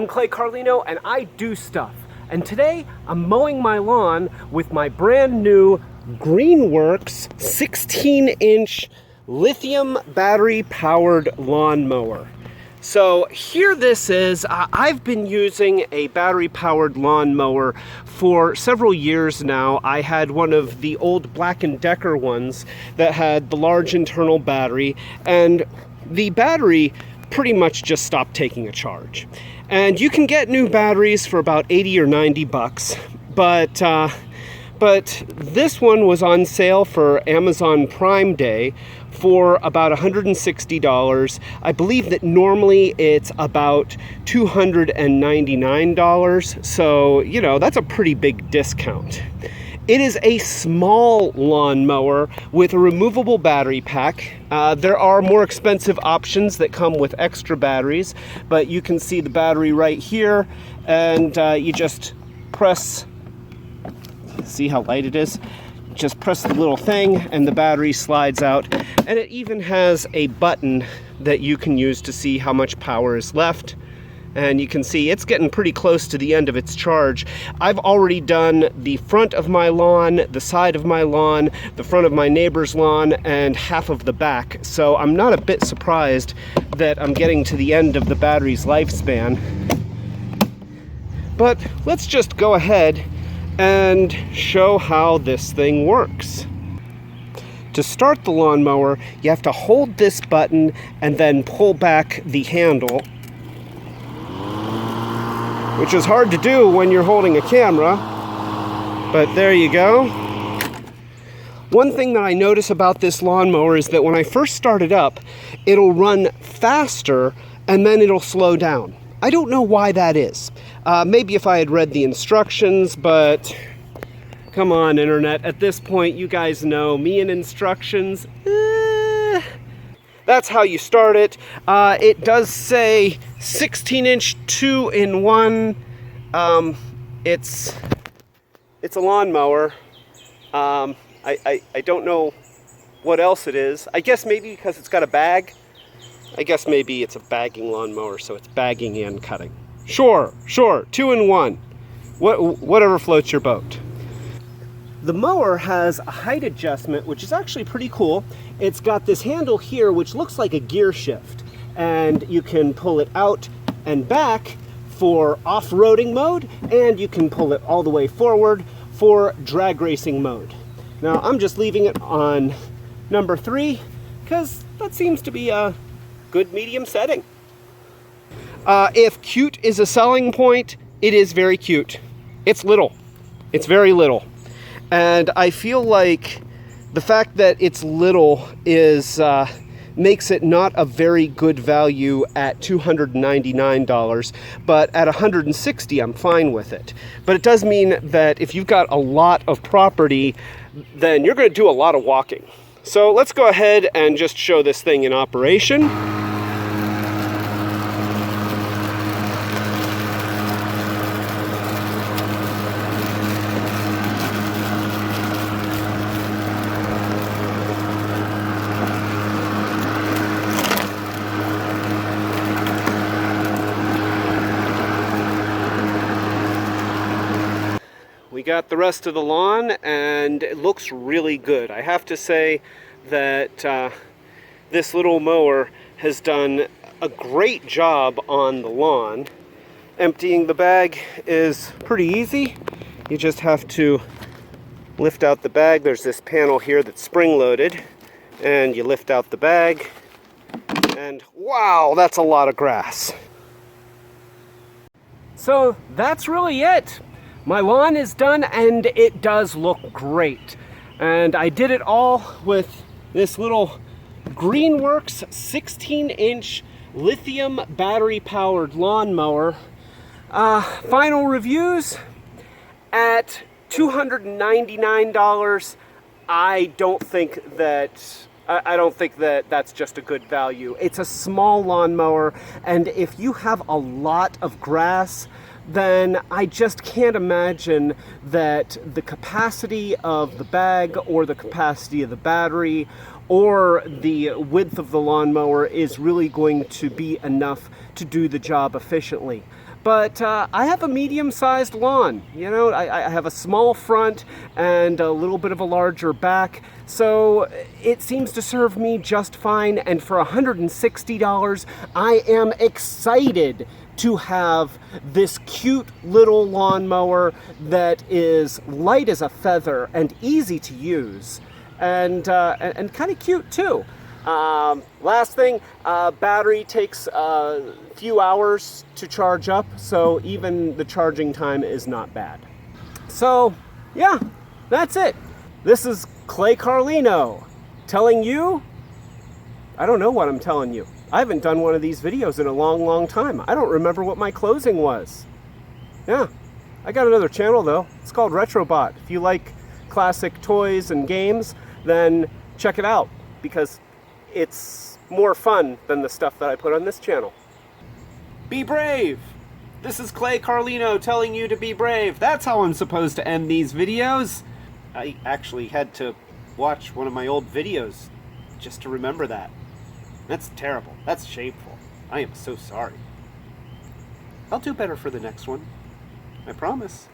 I'm Clay Carlino and I do stuff. And today I'm mowing my lawn with my brand new Greenworks 16-inch lithium battery powered lawn mower. So here this is. I've been using a battery powered lawn mower for several years now. I had one of the old Black & Decker ones that had the large internal battery, and the battery pretty much just stopped taking a charge. And you can get new batteries for about 80 or 90 bucks, but this one was on sale for Amazon Prime Day for about $160. I believe that normally it's about $299, so you know, that's a pretty big discount. It is a small lawn mower with a removable battery pack. There are more expensive options that come with extra batteries, but you can see the battery right here, and you just press, see how light it is? Just press the little thing and the battery slides out, and it even has a button that you can use to see how much power is left. And you can see it's getting pretty close to the end of its charge. I've already done the front of my lawn, the side of my lawn, the front of my neighbor's lawn, and half of the back. So I'm not a bit surprised that I'm getting to the end of the battery's lifespan. But let's just go ahead and show how this thing works. To start the lawnmower, you have to hold this button and then pull back the handle, which is hard to do when you're holding a camera, but there you go. One thing that I notice about this lawnmower is that when I first start it up, it'll run faster and then it'll slow down. I don't know why that is. Maybe if I had read the instructions, but come on, internet. At this point, you guys know me and instructions. That's how you start it. It does say 16-inch 2-in-1. It's a lawnmower. I don't know what else it is. I guess maybe because it's got a bag. I guess maybe it's a bagging lawnmower, so it's bagging and cutting. Sure, 2-in-1. Whatever floats your boat. The mower has a height adjustment, which is actually pretty cool. It's got this handle here, which looks like a gear shift, and you can pull it out and back for off-roading mode, and you can pull it all the way forward for drag racing mode. Now, I'm just leaving it on number 3, because that seems to be a good medium setting. If cute is a selling point, it is very cute. It's little. It's very little. And I feel like the fact that it's little is makes it not a very good value at $299, but at $160 I'm fine with it. But it does mean that if you've got a lot of property, then you're going to do a lot of walking. So let's go ahead and just show this thing in operation. We got the rest of the lawn, and it looks really good. I have to say that this little mower has done a great job on the lawn. Emptying the bag is pretty easy. You just have to lift out the bag. There's this panel here that's spring-loaded, and you lift out the bag, and wow, that's a lot of grass. So that's really it. My lawn is done, and it does look great. And I did it all with this little Greenworks 16-inch lithium battery-powered lawnmower. Final reviews at $299. I don't think that that's just a good value. It's a small lawnmower, and if you have a lot of grass, then I just can't imagine that the capacity of the bag or the capacity of the battery or the width of the lawnmower is really going to be enough to do the job efficiently. But I have a medium-sized lawn. You know, I have a small front and a little bit of a larger back, so it seems to serve me just fine. And for $160, I am excited to have this cute little lawnmower that is light as a feather and easy to use, and kind of cute too. Last thing, battery takes a few hours to charge up, so even the charging time is not bad. So, yeah, that's it. This is Clay Carlino telling you, I don't know what I'm telling you. I haven't done one of these videos in a long time. I don't remember what my closing was. Yeah, I got another channel though. It's called Retrobot. If you like classic toys and games, then check it out, because it's more fun than the stuff that I put on this channel. Be brave! This is Clay Carlino telling you to be brave. That's how I'm supposed to end these videos. I actually had to watch one of my old videos just to remember that. That's terrible. That's shameful. I am so sorry. I'll do better for the next one. I promise.